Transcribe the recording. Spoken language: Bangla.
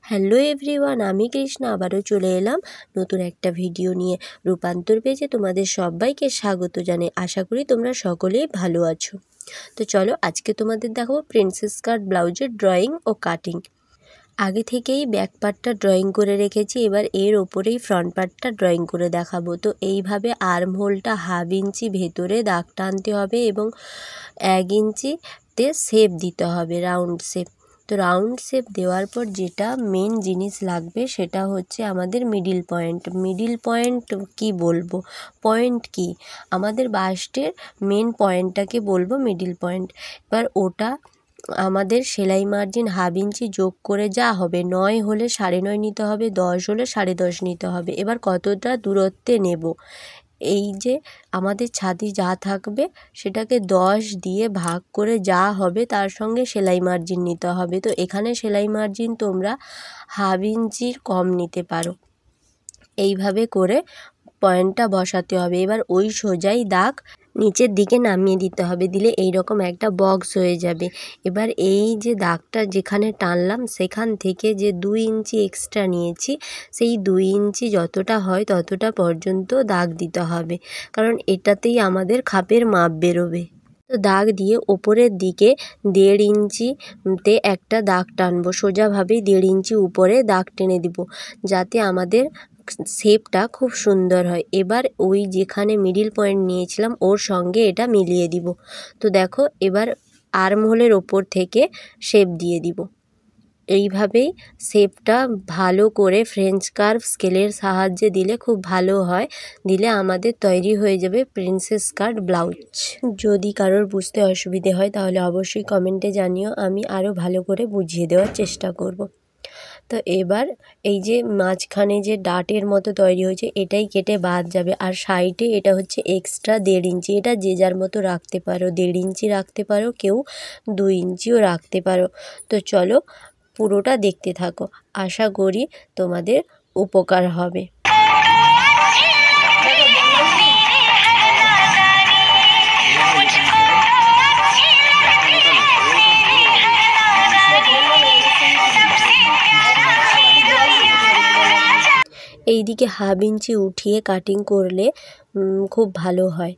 হ্যালো এভরিওয়ান, আমি কৃষ্ণা আবারও চলে এলাম নতুন একটা ভিডিও নিয়ে। রূপান্তর পেজে তোমাদের সবাইকে স্বাগত জানাই। আশা করি তোমরা সকলেই ভালো আছো। তো চলো আজকে তোমাদের দেখাবো প্রিন্সেস কাট ব্লাউজের ড্রয়িং ও কাটিং। আগে থেকেই ব্যাক পার্টটা ড্রয়িং করে রেখেছি, এবার এর ওপরেই ফ্রন্ট পার্টটা ড্রয়িং করে দেখাবো। তো এইভাবে আর্ম হোলটা 1/2 ইঞ্চি ভেতরে দাগ টানতে হবে এবং 1 ইঞ্চিতে শেপ দিতে হবে, রাউন্ড শেপ। তো রাউন্ড শেপ দেওয়ার পর যেটা মেন জিনিস লাগবে সেটা হচ্ছে আমাদের মিডিল পয়েন্ট। মিডিল পয়েন্ট কি বলবো, পয়েন্ট কি, আমাদের বাস্টের মেন পয়েন্টটাকে বলবো মিডিল পয়েন্ট। এবার ওটা আমাদের সেলাই মার্জিন 1/2 ইঞ্চি যোগ করে যা হবে, 9 হলে 9.5 নিতে হবে, 10 হলে 10.5 নিতে হবে। এবার কতটা দূরত্বে নেব, এই যে আমাদের ছাতি যা থাকবে সেটাকে 10 দিয়ে ভাগ করে যা হবে তার সঙ্গে সেলাই মার্জিন নিতে হবে। তো এখানে সেলাই মার্জিন তোমরা 1/2 ইঞ্চির কম নিতে পারো। এইভাবে করে পয়েন্টটা বসাতে হবে। এবার ওই সোজাই দাগ নিচের দিকে নামিয়ে দিতে হবে, দিলে এই রকম একটা বক্স হয়ে যাবে। এবার এই যে দাগটা যেখানে টানলাম সেখান থেকে যে 2 ইঞ্চি এক্সট্রা নিয়েছি, সেই 2 ইঞ্চি যতটা হয় ততটা পর্যন্ত দাগ দিতে হবে, কারণ এটাতেই আমাদের খাপের মাপ বেরোবে। তো দাগ দিয়ে ওপরের দিকে 1.5 ইঞ্চিতে একটা দাগ টানবো, সোজাভাবেই 1.5 ইঞ্চি উপরে দাগ টেনে দিব, যাতে আমাদের শেপটা খুব সুন্দর হয়। এবার ওই যেখানে মিডিল পয়েন্ট নিয়েছিলাম ওর সঙ্গে এটা মিলিয়ে দিব। তো দেখো এবার আর্ম হোলের ওপর থেকে শেপ দিয়ে দিব। এইভাবেই শেপটা ভালো করে ফ্রেঞ্চ কার্ভ স্কেলের সাহায্যে দিলে খুব ভালো হয়, দিলে আমাদের তৈরি হয়ে যাবে প্রিন্সেস কাট ব্লাউজ। যদি কারোর বুঝতে অসুবিধে হয় তাহলে অবশ্যই কমেন্টে জানিও, আমি আরও ভালো করে বুঝিয়ে দেওয়ার চেষ্টা করব। তো এবার এই যে মাঝখানে যে ডাটের মতো তৈরি হয়েছে এটাই কেটে বাদ যাবে, আর সাইডে এটা হচ্ছে এক্সট্রা 1.5 ইঞ্চি। এটা যে যার মতো রাখতে পারো, 1.5 ইঞ্চি রাখতে পারো, কেউ 2 ইঞ্চিও রাখতে পারো। তো চলো পুরোটা দেখতে থাকো, আশা করি তোমাদের উপকার হবে। এই দিকে 1/2 ইঞ্চি উঠিয়ে কাটিং করলে খুব ভালো হয়।